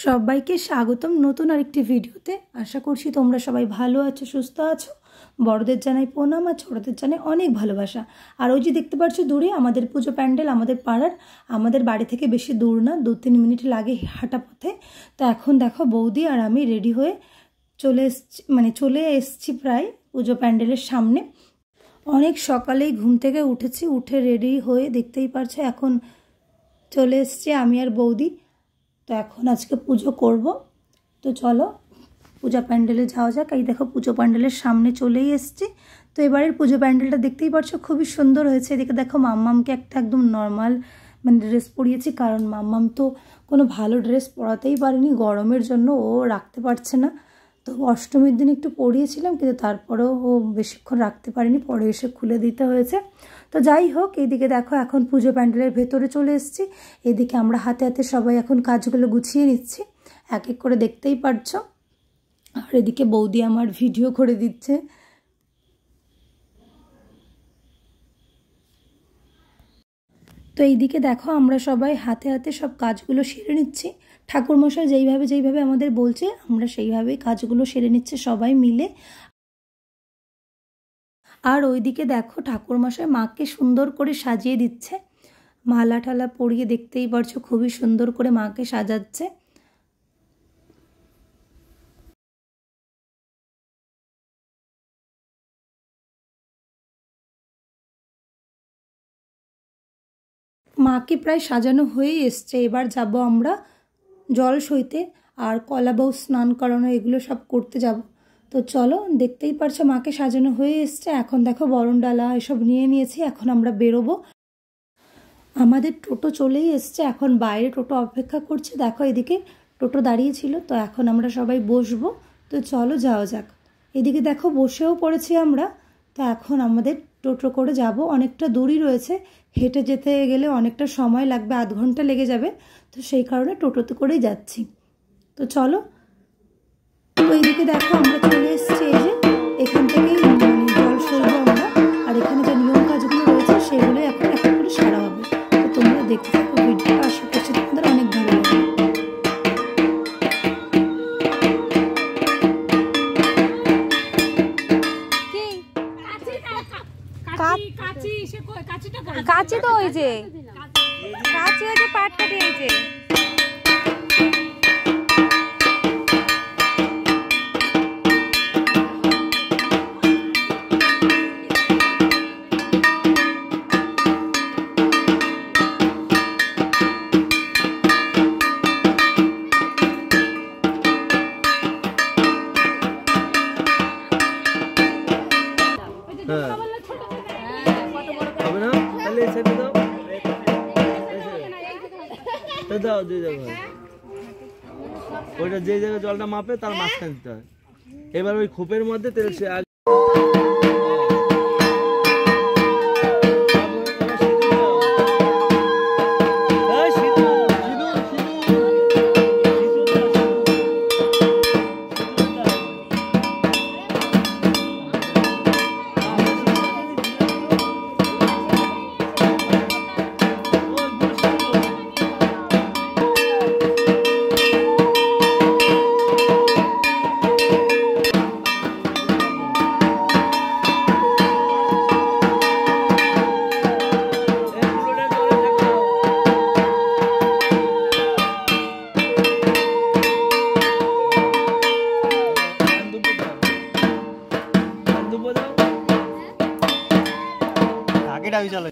সবাইকে স্বাগতম নতুন আরেকটি ভিডিওতে। আশা করছি তোমরা সবাই ভালো আছো, সুস্থ আছো। বড়দের জানাই প্রণাম আর ছোটদের জানাই অনেক ভালোবাসা। আর ওই যে দেখতে পাচ্ছ দূরে আমাদের পুজো প্যান্ডেল, আমাদের পাড়ার, আমাদের বাড়ি থেকে বেশি দূর না, 2-3 মিনিট লাগে হাঁটা পথে। তো এখন দেখো বৌদি আর আমি রেডি হয়ে চলে এসছি প্রায় পুজো প্যান্ডেলের সামনে। অনেক সকালেই ঘুম থেকে উঠেছি, উঠে রেডি হয়ে দেখতেই পারছো এখন চলে এসছি আমি আর বৌদি। তো এখন আজকে পুজো করব, তো চলো পূজা প্যান্ডেলে যাওয়া যাক। এই দেখো পুজো প্যান্ডেলের সামনে চলেই এসছি। তো এবারের পুজো প্যান্ডেলটা দেখতেই পাচ্ছ খুবই সুন্দর হয়েছে। এদিকে দেখো মাম্মামকে একটা একদম নর্মাল ড্রেস পরিয়েছি, কারণ মাম্মাম তো কোনো ভালো ড্রেস পরাতেই পারেনি গরমের জন্য, ও রাখতে পারছে না। তো অষ্টমীর দিন একটু পরিয়েছিলাম, কিন্তু তারপরেও ও বেশিক্ষণ রাখতে পারেনি, পরে এসে খুলে দিতে হয়েছে। তো যাই হোক, এইদিকে দেখো এখন পুজো প্যান্ডেলের ভেতরে চলে এসেছি। এদিকে আমরা হাতে হাতে সবাই এখন কাজগুলো গুছিয়ে নিচ্ছি, এক এক করে দেখতেই পারছো। আর এদিকে বৌদি আমার ভিডিও করে দিচ্ছে। তো এইদিকে দেখো আমরা সবাই হাতে হাতে সব কাজগুলো সেরে নিচ্ছি। ঠাকুরমশাই যেইভাবে আমাদের বলছে আমরা সেইভাবেই কাজগুলো সেরে নিচ্ছি সবাই মিলে। আর ওইদিকে দেখো ঠাকুরমশাই মাকে সুন্দর করে সাজিয়ে দিচ্ছে, মালা ঠালা পরিয়ে দেখতেই পারছো খুবই সুন্দর করে মাকে সাজাচ্ছে। মাকে প্রায় সাজানো হয়েই এসছে, এবার যাব আমরা জল সইতে আর কলা বউ স্নান করানো এগুলো সব করতে যাব। তো চলো, দেখতেই পারছো মাকে সাজানো হয়ে এসছে। এখন দেখো বরণডালা এসব নিয়ে নিয়েছি, এখন আমরা বেরোবো। আমাদের টোটো চলেই এসছে, এখন বাইরে টোটো অপেক্ষা করছে। দেখো এদিকে টোটো দাঁড়িয়েছিল, তো এখন আমরা সবাই বসবো। তো চলো যাওয়া যাক। এদিকে দেখো বসেও পড়েছি আমরা। তো এখন আমাদের টোটো করে যাব, অনেকটা দূরই রয়েছে, হেঁটে যেতে গেলে অনেকটা সময় লাগবে, আধ ঘন্টা লেগে যাবে। তো সেই কারণে টোটোতে করেই যাচ্ছি। তো চলো, তো এইদিকে দেখো আমরা চলে এসেছি, এই যে এখান থেকেই জল সরবো আমরা। আর এখানে যে নিয়ম কাজগুলো রয়েছে সেগুলো এখন এক করে সারা হবে। তো তোমরা দেখতে থাকো ভিডিওটা, আশা করছি তোমাদের অনেক ভালো লাগবে। কাচি তো ওই যে কাচি ওই যে পাট কাটি এই যে দাও দুই জায়গায়, ওইটা যে জায়গায় জলটা মাপে তার মাঝখানে দিতে হয়। এবার ওই খোপের মধ্যে তেল সে চলে।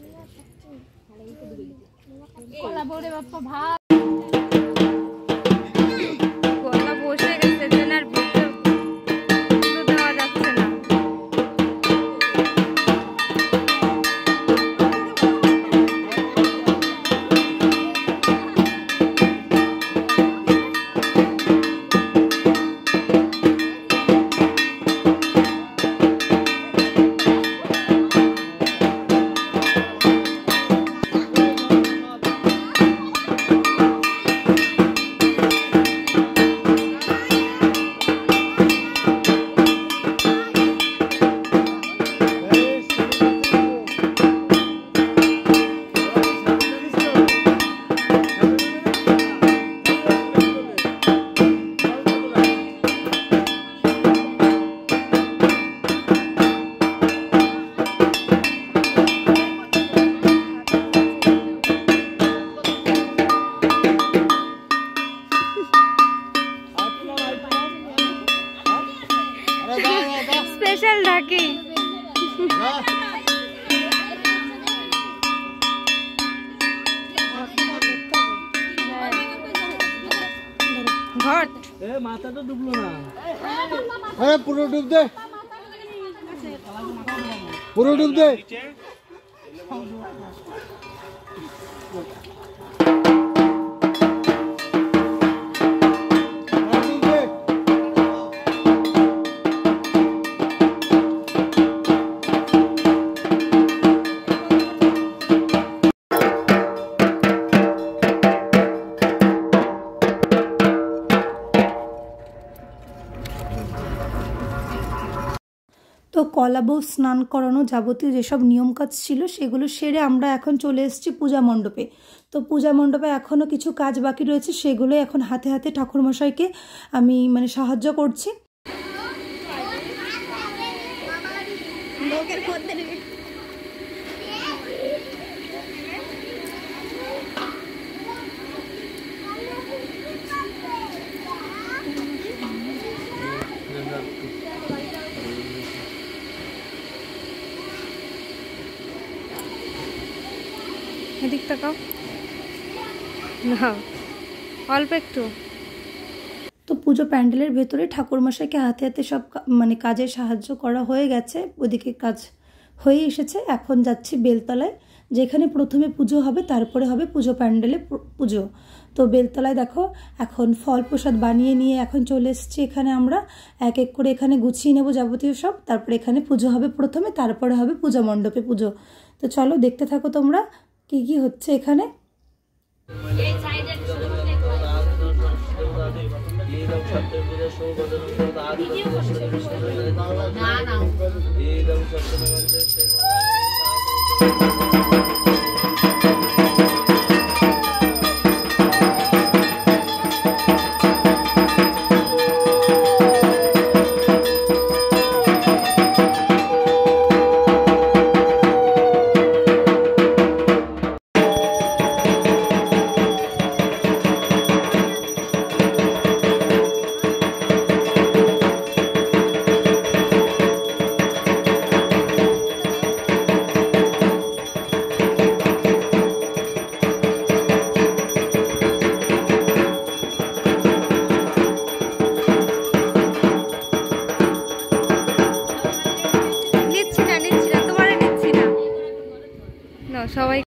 স্পেশাল ঢাকি। ঘট মাথাটা ডুবলো না, পুরো ডুব দে, পুরো ডুব দে। তো কলাবউ স্নান করানো যাবতীয় যেসব নিয়ম কাজ ছিল সেগুলো সেরে আমরা এখন চলে এসেছি পূজা মণ্ডপে। তো পূজা মণ্ডপে এখনও কিছু কাজ বাকি রয়েছে, সেগুলোই এখন হাতে হাতে ঠাকুরমশাইকে আমি সাহায্য করছি। এদিক তাকাও না, অল্প একটু। তো পুজো প্যান্ডেলের ভেতরে ঠাকুরমশাইকে হাতে হাতে সব কাজে সাহায্য করা হয়ে গেছে, ওদিকে কাজ হয়ে এসেছে। এখন যাচ্ছি বেলতলায়, যেখানে প্রথমে পুজো হবে, তারপরে হবে পুজো প্যান্ডেলে পুজো। তো বেলতলায় দেখো এখন ফল প্রসাদ বানিয়ে নিয়ে এখন চলে এসেছি এখানে। আমরা এক এক করে এখানে গুছিয়ে নেব যাবতীয় সব, তারপরে এখানে পুজো হবে প্রথমে, তারপরে হবে পূজা মণ্ডপে পুজো। তো চলো দেখতে থাকো তোমরা কি কি হচ্ছে এখানে। নিচ্ছি না, তোমারে নিচ্ছি না, সবাই